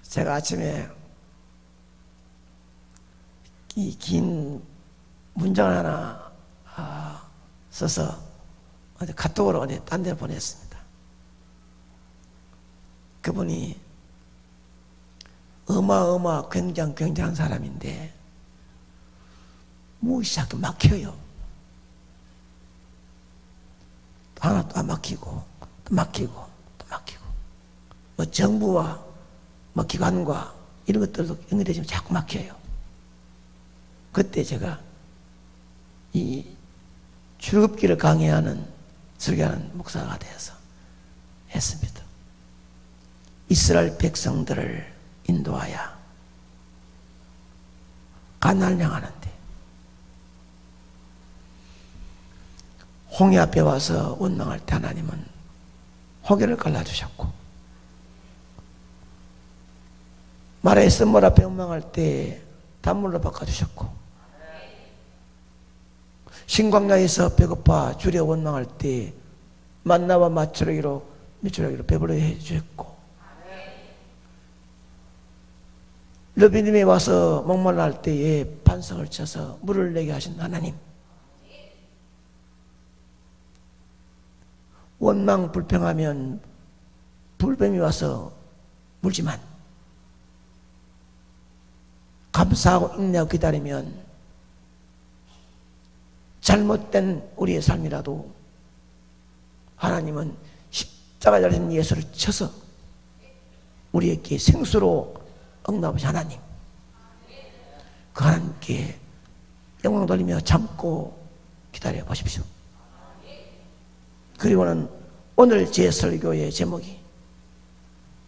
제가 아침에 이 긴 문장을 하나 써서 어디 카톡으로 어디 딴 데로 보냈습니다. 그분이 굉장한 사람인데 무시하게 막혀요. 하나 또 막히고 또 막히고 또 막히고, 뭐 정부와 뭐 기관과 이런 것들도 연결되지만 자꾸 막혀요. 그때 제가 이 출애굽기를 강의하는 설교하는 목사가 되어서 했습니다. 이스라엘 백성들을 인도하여 가나안을 향하는데 홍해 앞에 와서 원망할 때 하나님은 홍해를 갈라주셨고, 마라의 쓴물 앞에 원망할 때 단물로 바꿔주셨고, 신광야에서 배고파 주려 원망할 때 만나와 맛조르기로 배불러 해주셨고, 르비딤에 와서 목말라 할 때에 반석을 쳐서 물을 내게 하신 하나님, 원망 불평하면 불뱀이 와서 물지만 감사하고 인내하고 기다리면 잘못된 우리의 삶이라도 하나님은 십자가 달린 예수를 쳐서 우리에게 생수로 응답하신 하나님, 그 하나님께 영광 돌리며 참고 기다려 보십시오. 그리고는 오늘 제 설교의 제목이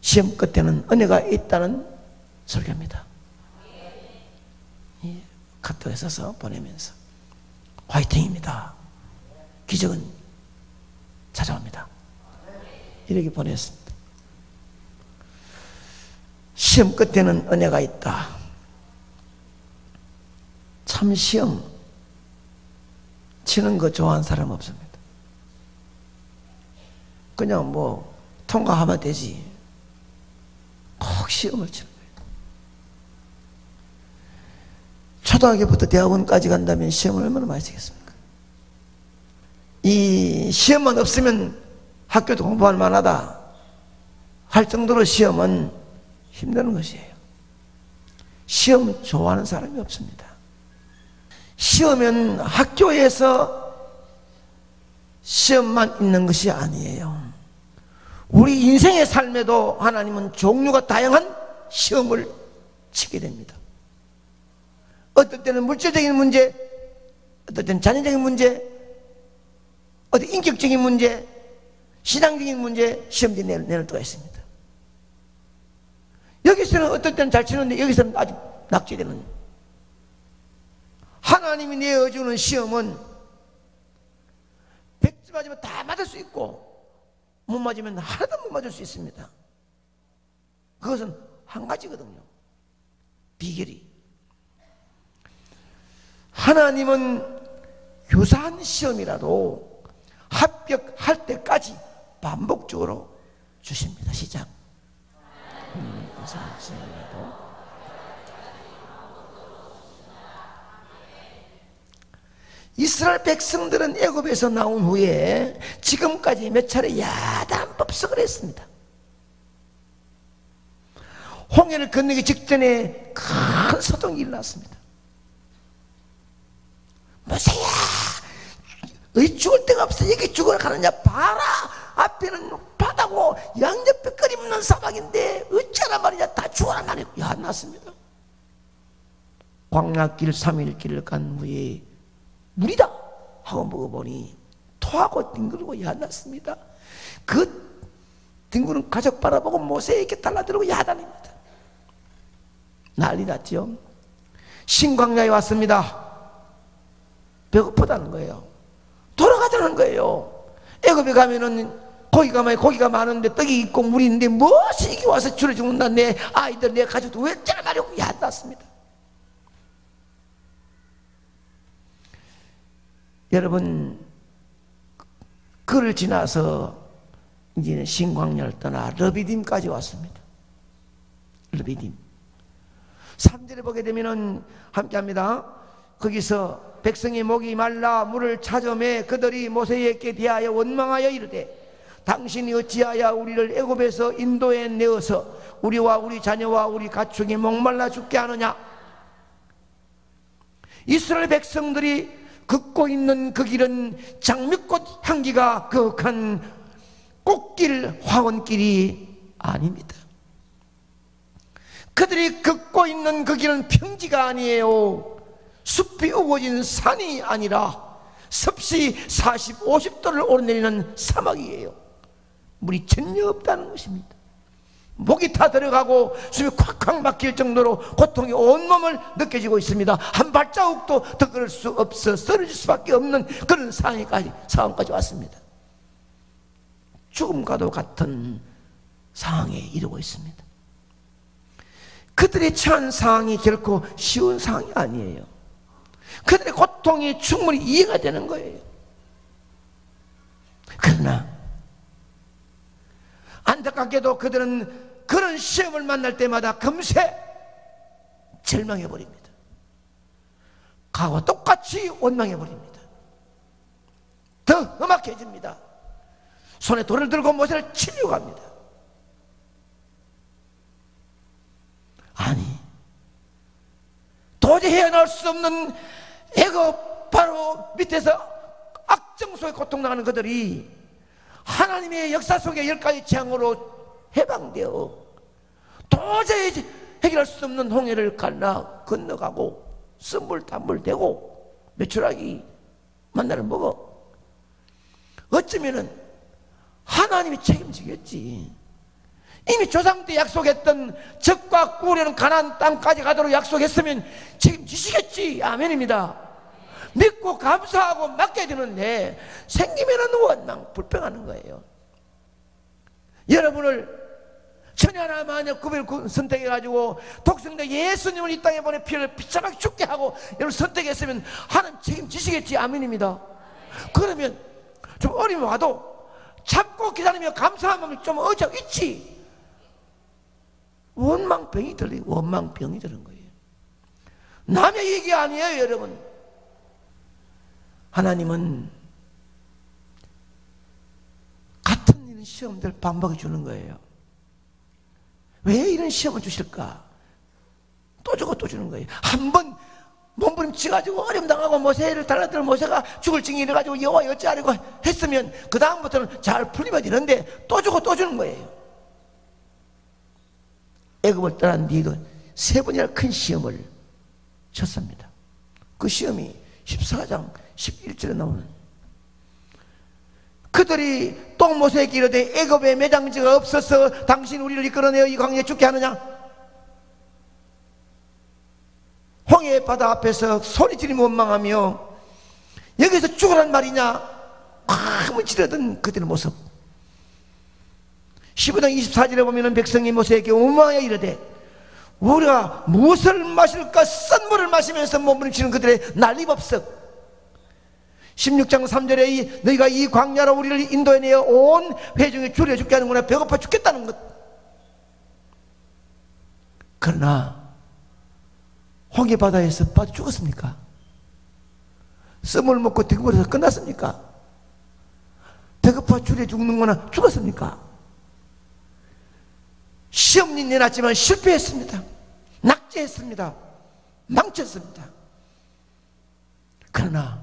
시험 끝에는 은혜가 있다는 설교입니다. 카톡에 써서 보내면서 화이팅입니다, 기적은 찾아옵니다, 이렇게 보냈습니다. 시험 끝에는 은혜가 있다. 참 시험 치는 거 좋아하는 사람 없습니다. 그냥 뭐 통과하면 되지, 꼭 시험을 치는 거예요. 초등학교부터 대학원까지 간다면 시험을 얼마나 많이 치겠습니까? 이 시험만 없으면 학교도 공부할 만하다 할 정도로 시험은 힘드는 것이에요. 시험 좋아하는 사람이 없습니다. 시험은 학교에서 시험만 있는 것이 아니에요. 우리 인생의 삶에도 하나님은 종류가 다양한 시험을 치게 됩니다. 어떨 때는 물질적인 문제, 어떨 때는 자녀적인 문제, 어떤 인격적인 문제, 신앙적인 문제, 시험지 내는 때가 있습니다. 여기서는 어떨 때는 잘 치는데 여기서는 아주 낙제되는, 하나님이 내어주는 시험은 100점 맞으면 다 맞을 수 있고 못 맞으면 하나도 못 맞을 수 있습니다. 그것은 한 가지거든요, 비결이. 하나님은 유사한 시험이라도 합격할 때까지 반복적으로 주십니다. 시작. 유사한 시험이라도 이스라엘 백성들은 애굽에서 나온 후에 지금까지 몇 차례 야단법석을 했습니다. 홍해를 건너기 직전에 큰 소동이 일어났습니다. 모세야, 왜 죽을 데가 없어? 여기 죽으러 가느냐? 봐라, 앞에는 바다고 양옆에 끊임없는 사막인데 어쩌란 말이냐, 다 죽어란 말이야. 야났습니다. 광야길 3일길을 간 후에 물이다 하고 먹어보니 토하고 뒹굴고 야났습니다. 그 뒹구는 가족 바라보고 모세에게 달라들고 야단입니다. 난리 났죠. 신광야에 왔습니다. 배고프다는 거예요. 돌아가자는 거예요. 애굽에 가면은 고기가 많은데 떡이 있고 물이 있는데 무엇이 이게 와서 줄여 죽는다. 내 아이들, 내 가족도 왜 짜라 말이고 야났습니다. 여러분, 그를 지나서 이제는 신광야를 떠나 르비딤까지 왔습니다. 르비딤. 3절에 보게 되면은 함께합니다. 거기서 백성의 목이 말라 물을 찾아매 그들이 모세에게 대하여 원망하여 이르되 당신이 어찌하여 우리를 애굽에서 인도에 내어서 우리와 우리 자녀와 우리 가축이 목말라 죽게 하느냐. 이스라엘 백성들이 걷고 있는 그 길은 장미꽃 향기가 거룩한 꽃길 화원길이 아닙니다. 그들이 걷고 있는 그 길은 평지가 아니에요. 숲이 우거진 산이 아니라 섭씨 40, 50도를 오르내리는 사막이에요. 물이 전혀 없다는 것입니다. 목이 타 들어가고 숨이 콱콱 막힐 정도로 고통이 온몸을 느껴지고 있습니다. 한 발자국도 더 걸을 수 없어 쓰러질 수밖에 없는 그런 상황까지 왔습니다. 죽음과도 같은 상황에 이르고 있습니다. 그들의 처한 상황이 결코 쉬운 상황이 아니에요. 그들의 고통이 충분히 이해가 되는 거예요. 그러나 안타깝게도 그들은 그런 시험을 만날 때마다 금세 절망해버립니다. 과거와 똑같이 원망해버립니다. 더 험악해집니다. 손에 돌을 들고 모세를 치려고 합니다. 아니, 도저히 헤어나올 수 없는 애굽 바로 밑에서 악정 속에 고통당하는 그들이 하나님의 역사 속의 10가지 재앙으로 해방되어 도저히 해결할 수 없는 홍해를 건너가고 쓴물단물되고 메추라기 만나를 먹어. 어쩌면은 하나님이 책임지겠지. 이미 조상 때 약속했던 적과 꿀이라는 가나안 땅까지 가도록 약속했으면 책임지시겠지. 아멘입니다. 믿고 감사하고 맡겨야 되는데 생기면은 원망 불평하는 거예요. 여러분을 천하나 만약 구별을 선택해가지고 독생자 예수님을 이 땅에 보내 피를 비참하게 죽게 하고 여러분 선택했으면 하나님 책임지시겠지. 아멘입니다. 그러면 좀 어려움이 와도 참고 기다리며 감사한 마음이 좀 어적 있지. 원망병이 드는 거예요. 남의 얘기 아니에요. 여러분, 하나님은 같은 이런 시험들 반복해 주는 거예요. 왜 이런 시험을 주실까? 또 주고 또 주는 거예요. 한번 몸부림치가지고 어려움 당하고 모세를 달라들은 모세가 죽을 징이 이래가지고 여호와 어찌하려고 했으면 그 다음부터는 잘 풀리면 되는데 또 주고 또 주는 거예요. 애굽을 떠난 뒤에도 3번이나 큰 시험을 쳤습니다. 그 시험이 14장 11절에 나오는, 그들이 또 모세에게 이르되 애굽에 매장지가 없어서 당신 우리를 이끌어내어 이 광야에 죽게 하느냐. 홍해 바다 앞에서 소리지르며 원망하며 여기서 죽으란 말이냐 꽉 지르던 그들의 모습. 15장 24절에 보면 백성이 모세에게 원망하여 이르되 우리가 무엇을 마실까 쓴 물을 마시면서 몸부림치는 그들의 난리법석. 16장 3절에 너희가 이 광야로 우리를 인도해내어 온 회중에 줄여 죽게 하는구나. 배고파 죽겠다는 것. 그러나 홍해 바다에서 빠져 죽었습니까? 썸을 먹고 대구버려서 끝났습니까? 배고파 줄여 죽는구나. 죽었습니까? 시험이 내놨지만 실패했습니다. 낙제했습니다. 망쳤습니다. 그러나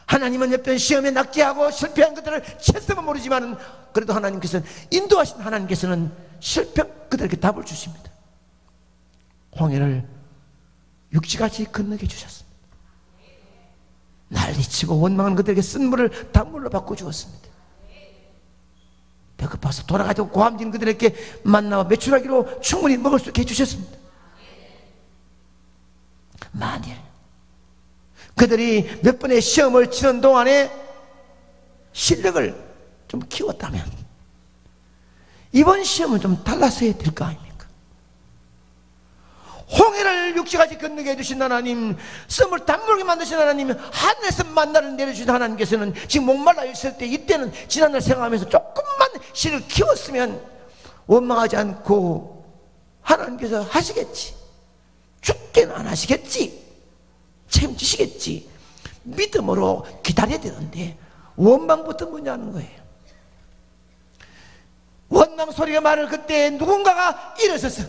하나님은 몇번 시험에 낙제하고 실패한 것들을 채점은 모르지만 그래도 하나님께서는, 인도하신 하나님께서는 실패한 그들에게 답을 주십니다. 홍해를 육지같이 건너게 주셨습니다. 난리치고 원망한 그들에게 쓴 물을 단물로 바꿔 주었습니다. 배고파서 돌아가지고 고함진 그들에게 만나와 메추라기로 충분히 먹을 수 있게 해주셨습니다. 만일 그들이 몇 번의 시험을 치는 동안에 실력을 좀 키웠다면 이번 시험은 좀 달랐어야 될 거 아닙니까? 홍해를 육지까지 건너게 해주신 하나님, 썸을 단물게 만드신 하나님, 하늘에서 만나를 내려주신 하나님께서는 지금 목말라 있을 때, 이때는 지난날 생각하면서 조금만 실을 키웠으면 원망하지 않고 하나님께서 하시겠지. 죽게는 안 하시겠지. 책임지시겠지. 믿음으로 기다려야 되는데 원망부터 뭐냐는 거예요. 원망 소리가 말을 그때 누군가가 일어서서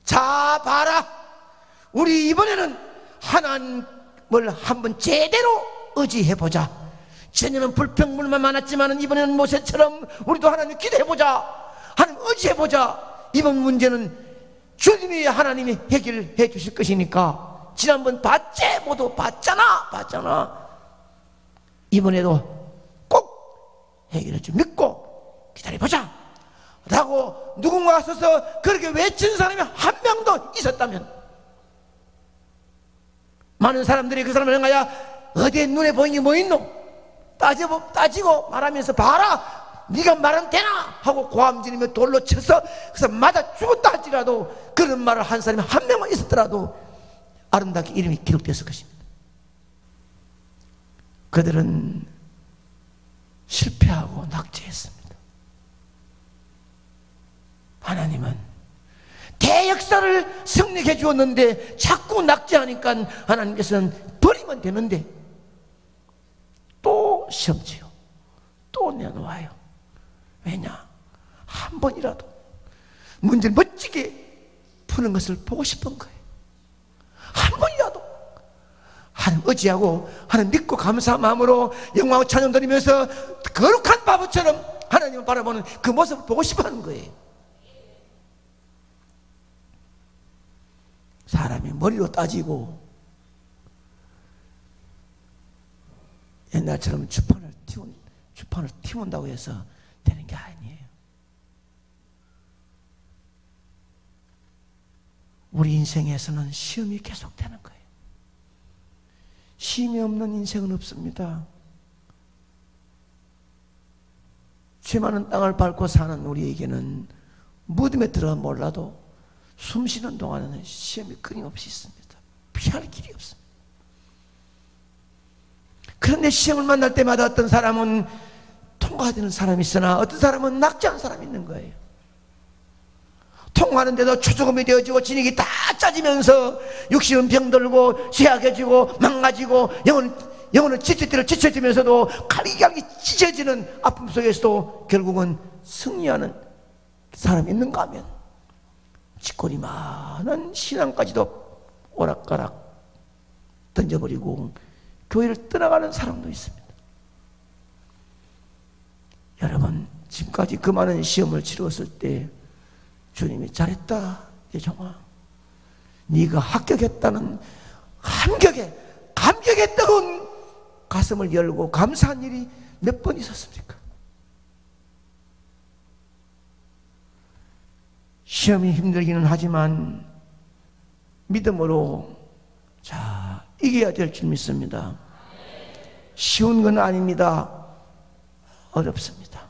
자 봐라, 우리 이번에는 하나님을 한번 제대로 의지해보자. 전에는 불평불만 많았지만 이번에는 모세처럼 우리도 하나님 기도해보자. 하나님 의지해보자. 이번 문제는 주님이 하나님이 해결해 주실 것이니까. 지난번 봤지? 모두 봤잖아. 이번에도 꼭 해결해 줄 믿고 기다려보자 라고 누군가가 서서 그렇게 외친 사람이 한 명도 있었다면, 많은 사람들이 그 사람을 향하여 어디에 눈에 보이니 뭐 있노? 따지고 말하면서 봐라, 네가 말하면 되나? 하고 고함지르며 돌로 쳐서 그래서 맞아 죽었다 할지라도 그런 말을 한 사람이 한 명만 있었더라도 아름답게 이름이 기록됐을 것입니다. 그들은 실패하고 낙제했습니다. 하나님은 대역사를 승리해 주었는데 자꾸 낙제하니까 하나님께서는 버리면 되는데 또 시험 치요. 또 내놓아요. 왜냐? 한 번이라도 문제를 멋지게 푸는 것을 보고 싶은 거예요. 한 번이라도 하나님 의지하고 하나님 믿고 감사한 마음으로 영광과 찬양 드리면서 거룩한 바보처럼 하나님을 바라보는 그 모습을 보고 싶어하는 거예요. 사람이 머리로 따지고 옛날처럼 주판을 틔운다고 해서 되는 게 아니에요. 우리 인생에서는 시험이 계속되는 거예요. 시험이 없는 인생은 없습니다. 죄 많은 땅을 밟고 사는 우리에게는 무덤에 들어가 몰라도 숨 쉬는 동안에는 시험이 끊임없이 있습니다. 피할 길이 없습니다. 그런데 시험을 만날 때마다 어떤 사람은 통과되는 사람이 있으나 어떤 사람은 낙제한 사람이 있는 거예요. 통과하는데도 초조금이 되어지고 진익이 다 짜지면서 육신은 병들고 쇠약해지고 망가지고 영혼은 지쳐지면서도 갈기갈기 찢어지는 아픔 속에서도 결국은 승리하는 사람이 있는가 하면 짓거리 많은 신앙까지도 오락가락 던져버리고 교회를 떠나가는 사람도 있습니다. 여러분, 지금까지 그 많은 시험을 치루었을 때 주님이 잘했다 예정아, 네가 합격했다는 감격에 뜨거운 가슴을 열고 감사한 일이 몇 번 있었습니까? 시험이 힘들기는 하지만 믿음으로 자 이겨야 될 줄 믿습니다. 쉬운 건 아닙니다. 어렵습니다.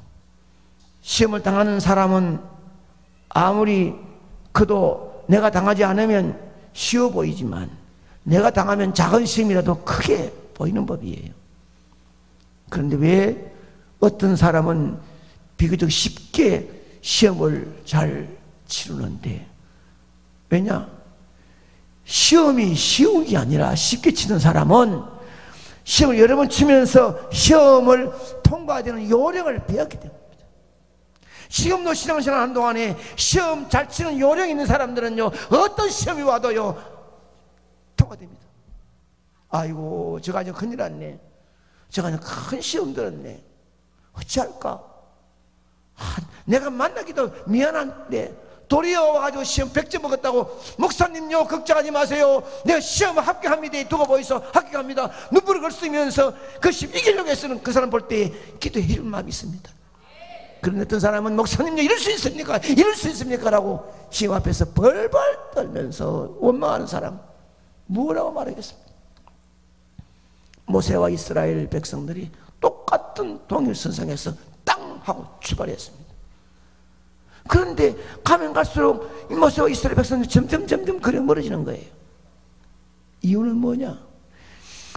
시험을 당하는 사람은 아무리 그도 내가 당하지 않으면 쉬워 보이지만 내가 당하면 작은 시험이라도 크게 보이는 법이에요. 그런데 왜 어떤 사람은 비교적 쉽게 시험을 잘 치르는데, 왜냐? 시험이 쉬운 게 아니라 쉽게 치는 사람은 시험을 여러 번 치면서 시험을 통과되는 요령을 배웠기 때문입니다. 시험도 신앙생활 하는 동안에 시험 잘 치는 요령이 있는 사람들은요, 어떤 시험이 와도요 통과됩니다. 아이고 저가 아주 큰일 났네, 저가 아주 큰 시험 들었네, 어찌할까? 내가 만나기도 미안한데 도리어 와가지고 시험 100점 먹었다고 목사님요 걱정하지 마세요, 내가 시험 합격합니다, 두고 보이소 합격합니다, 눈물을 걸쓰면서 그 시험 이기려고 했으면 그 사람 볼 때 기도해 줄 마음이 있습니다. 그런데 어떤 사람은 목사님요 이럴 수 있습니까? 이럴 수 있습니까? 라고 시험 앞에서 벌벌 떨면서 원망하는 사람 뭐라고 말하겠습니까? 모세와 이스라엘 백성들이 똑같은 동일선상에서 땅 하고 출발했습니다. 그런데 가면 갈수록 모세와 이스라엘 백성들이 점점 거리가 멀어지는 거예요. 이유는 뭐냐?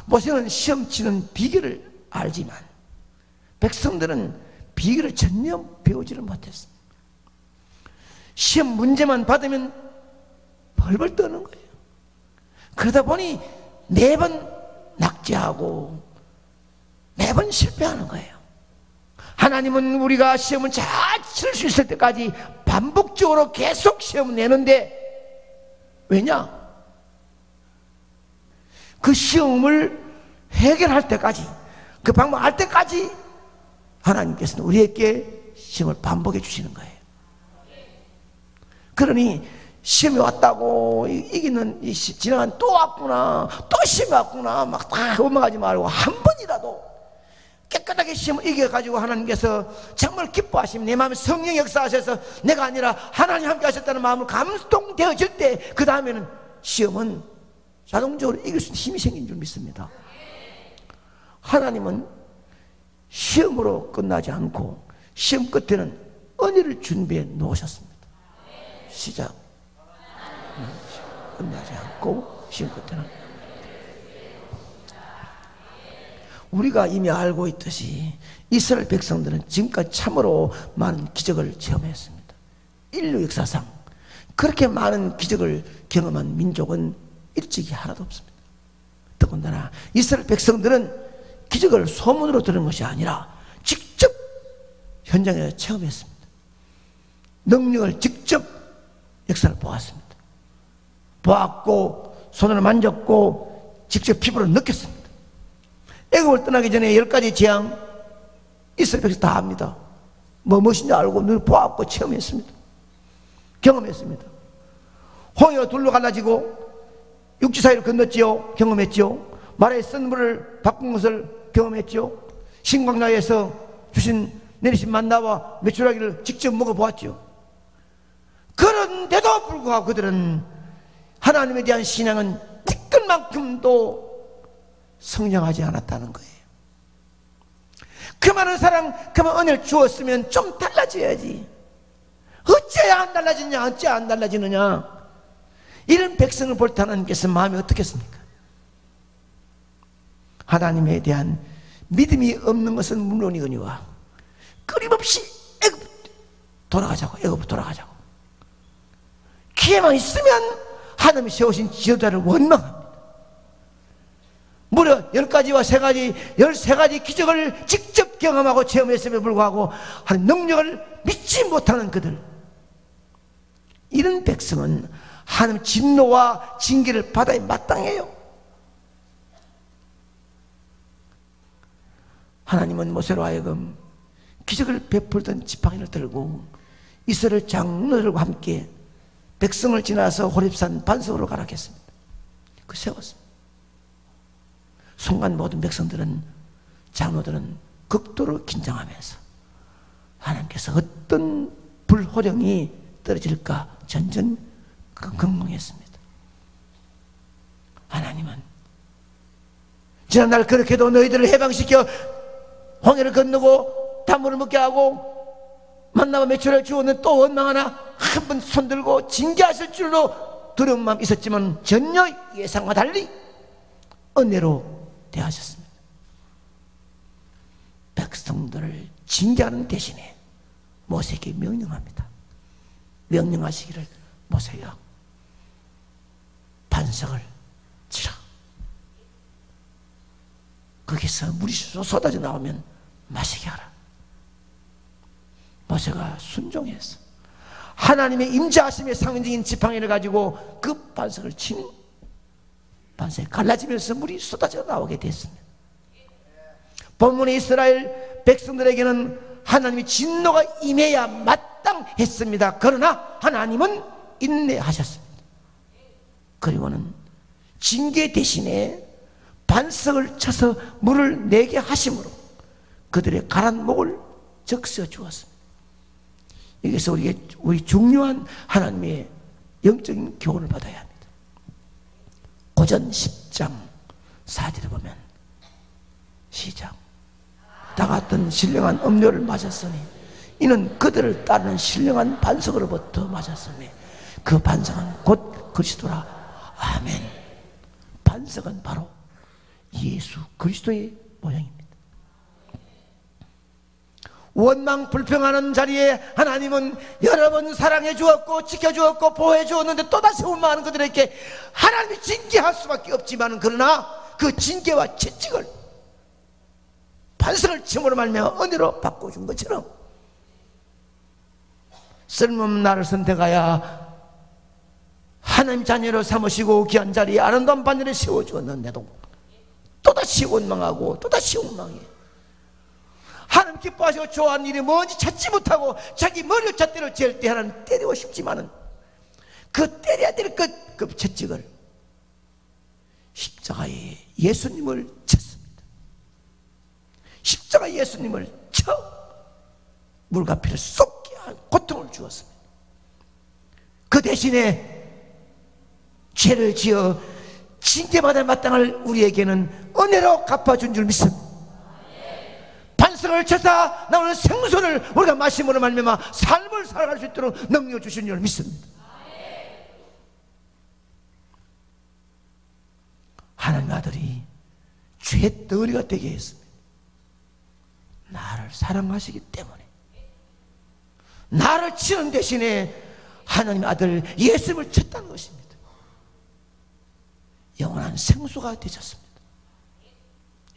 모세는 시험 치는 비결을 알지만 백성들은 비결을 전혀 배우지를 못했습니다. 시험 문제만 받으면 벌벌 떠는 거예요. 그러다 보니 매번 낙제하고 매번 실패하는 거예요. 하나님은 우리가 시험을 잘 칠 수 있을 때까지 반복적으로 계속 시험을 내는데, 왜냐? 그 시험을 해결할 때까지, 그 방법 알 때까지 하나님께서는 우리에게 시험을 반복해 주시는 거예요. 그러니 시험이 왔다고 이기는, 지나간 또 왔구나, 또 시험이 왔구나 막 다 원망하지 말고 한 번이라도 깨끗하게 시험을 이겨가지고 하나님께서 정말 기뻐하시면 내 마음에 성령 역사하셔서 내가 아니라 하나님 함께 하셨다는 마음으로 감동되어질 때, 그 다음에는 시험은 자동적으로 이길 수 있는 힘이 생긴 줄 믿습니다. 하나님은 시험으로 끝나지 않고 시험 끝에는 은혜를 준비해 놓으셨습니다. 시작. 끝나지 않고 시험 끝에는. 우리가 이미 알고 있듯이 이스라엘 백성들은 지금까지 참으로 많은 기적을 체험했습니다. 인류 역사상 그렇게 많은 기적을 경험한 민족은 일찍이 하나도 없습니다. 더군다나 이스라엘 백성들은 기적을 소문으로 들은 것이 아니라 직접 현장에서 체험했습니다. 능력을 직접 역사를 보았습니다. 보았고 손으로 만졌고 직접 피부로 느꼈습니다. 애굽을 떠나기 전에 10가지 재앙 이스라엘 백성 다 압니다. 무엇인지 알고 눈을 보았고 체험했습니다. 경험했습니다. 홍해가 둘로 갈라지고 육지 사이로 건넜지요. 경험했지요. 마라의 쓴 물을 바꾼 것을 경험했지요. 신광야에서 내리신 만나와 메추라기를 직접 먹어보았지요. 그런데도 불구하고 그들은 하나님에 대한 신앙은 티끌만큼도 성장하지 않았다는 거예요. 그 많은 사랑, 그 많은 은혜를 주었으면 좀 달라져야지. 어째야 안 달라지냐, 어째 안 달라지느냐. 이런 백성을 볼 때 하나님께서 마음이 어떻겠습니까? 하나님에 대한 믿음이 없는 것은 물론이거니와 끊임없이 애굽 돌아가자고, 애굽 돌아가자고. 기회만 있으면 하나님이 세우신 지도자를 원망합니다. 무려 10가지와 3가지, 13가지 기적을 직접 경험하고 체험했음에도 불구하고 하나님 능력을 믿지 못하는 그들, 이런 백성은 하나님 진노와 징계를 받아야 마땅해요. 하나님은 모세로 하여금 기적을 베풀던 지팡이를 들고 이스라엘 장로들과 함께 백성을 지나서 호렙산 반석으로 가라 했습니다. 그 세웠습니다. 순간 모든 백성들은, 장로들은 극도로 긴장하면서 하나님께서 어떤 불호령이 떨어질까 전전긍긍했습니다. 하나님은 지난날 그렇게도 너희들을 해방시켜 홍해를 건너고 단물을 먹게 하고 만나와 메추라를 주었는데 또 원망하나? 한 번 손들고 징계하실 줄로 두려운 마음이 있었지만 전혀 예상과 달리 은혜로 대하셨습니다. 백성들을 징계하는 대신에 모세에게 명령합니다. 명령하시기를, 모세야 반석을 치라. 거기서 물이 쏟아져 나오면 마시게 하라. 모세가 순종했어. 하나님의 임재하심의 상징인 지팡이를 가지고 그 반석을 친 반석이 갈라지면서 물이 쏟아져 나오게 됐습니다. 본문의 이스라엘 백성들에게는 하나님의 진노가 임해야 마땅했습니다. 그러나 하나님은 인내하셨습니다. 그리고는 징계 대신에 반석을 쳐서 물을 내게 하심으로 그들의 가란 목을 적셔 주었습니다. 여기서 우리 중요한 하나님의 영적인 교훈을 받아야 합니다. 고전 10장 4절에 보면 시작. 다 같은 신령한 음료를 마셨으니 이는 그들을 따르는 신령한 반석으로부터 마셨으니 그 반석은 곧 그리스도라. 아멘. 반석은 바로 예수 그리스도의 모양입니다. 원망 불평하는 자리에 하나님은 여러 번 사랑해 주었고 지켜 주었고 보호해 주었는데 또다시 원망하는 그들에게 하나님이 징계할 수밖에 없지만, 그러나 그 징계와 채찍을 반성을 침으로 말미암아 은혜로 바꿔준 것처럼 쓸모없는 나를 선택하여 하나님 자녀로 삼으시고 귀한 자리에 아름다운 반열에 세워주었는데도 또다시 원망하고 또다시 원망해. 하나님 기뻐하시고 좋아하는 일이 뭔지 찾지 못하고 자기 머리를 잣대로 잴 때 하나님 때리고 싶지만은 그 때려야 될 그 채찍을 십자가에 예수님을 쳤습니다. 십자가에 예수님을 쳐 물과 피를 쏟게 한 고통을 주었습니다. 그 대신에 죄를 지어 징계받을 마땅할 우리에게는 은혜로 갚아준 줄 믿습니다. 반석을 쳐서 나오는 생수를 우리가 마심으로 말미암아 삶을 살아갈 수 있도록 능력 주신 줄 믿습니다. 하나님 아들이 죄덩어리가 되게 했습니다. 나를 사랑하시기 때문에 나를 치는 대신에 하나님 아들 예수님을 쳤다는 것입니다. 영원한 생수가 되셨습니다.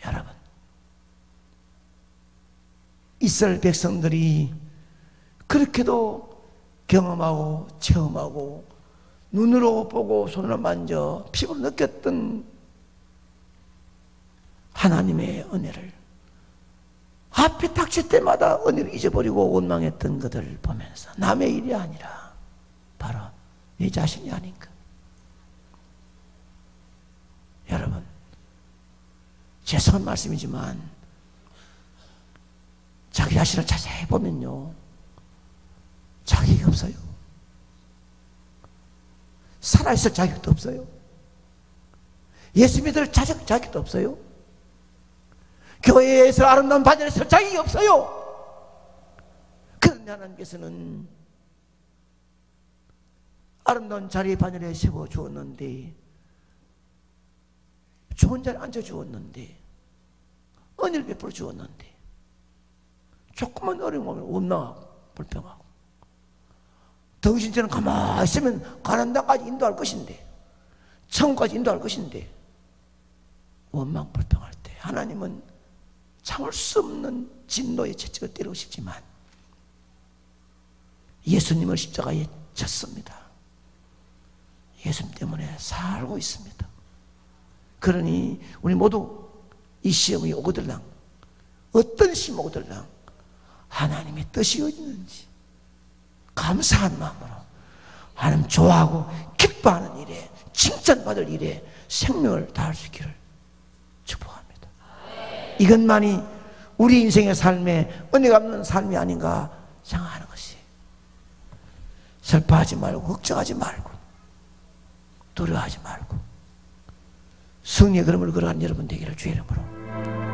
여러분, 이스라엘 백성들이 그렇게도 경험하고 체험하고 눈으로 보고 손으로 만져 피부로 느꼈던 하나님의 은혜를 앞에 닥칠 때마다 은혜를 잊어버리고 원망했던 것을 보면서 남의 일이 아니라 바로 내 자신이 아닌가. 여러분, 죄송한 말씀이지만 자기 자신을 자세히 보면요, 자격이 없어요. 살아있을 자격도 없어요. 예수 믿을 자격도 없어요. 교회에서 아름다운 반열에 설 자격이 없어요. 그런데 하나님께서는 아름다운 자리에 반열에 세워주었는데, 좋은 자리에 앉아주었는데, 은혜를 베풀어 주었는데, 조금만 어려움 오면 원망하고 불평하고, 당신처럼 가만히 있으면 가는 데까지 인도할 것인데, 천국까지 인도할 것인데, 원망 불평할 때 하나님은 참을 수 없는 진노의 채찍을 때리고 싶지만 예수님을 십자가에 쳤습니다. 예수님 때문에 살고 있습니다. 그러니 우리 모두 이 시험이 오거들랑, 어떤 시험 오거들랑 하나님의 뜻이 어디는지 감사한 마음으로 하나님 좋아하고 기뻐하는 일에, 칭찬받을 일에 생명을 다할 수 있기를 축복합니다. 이것만이 우리 인생의 삶에 은혜가 없는 삶이 아닌가 생각하는 것이, 슬퍼하지 말고 걱정하지 말고 두려워하지 말고 승리의 걸음을 걸어가는 여러분 되기를 주의 이름으로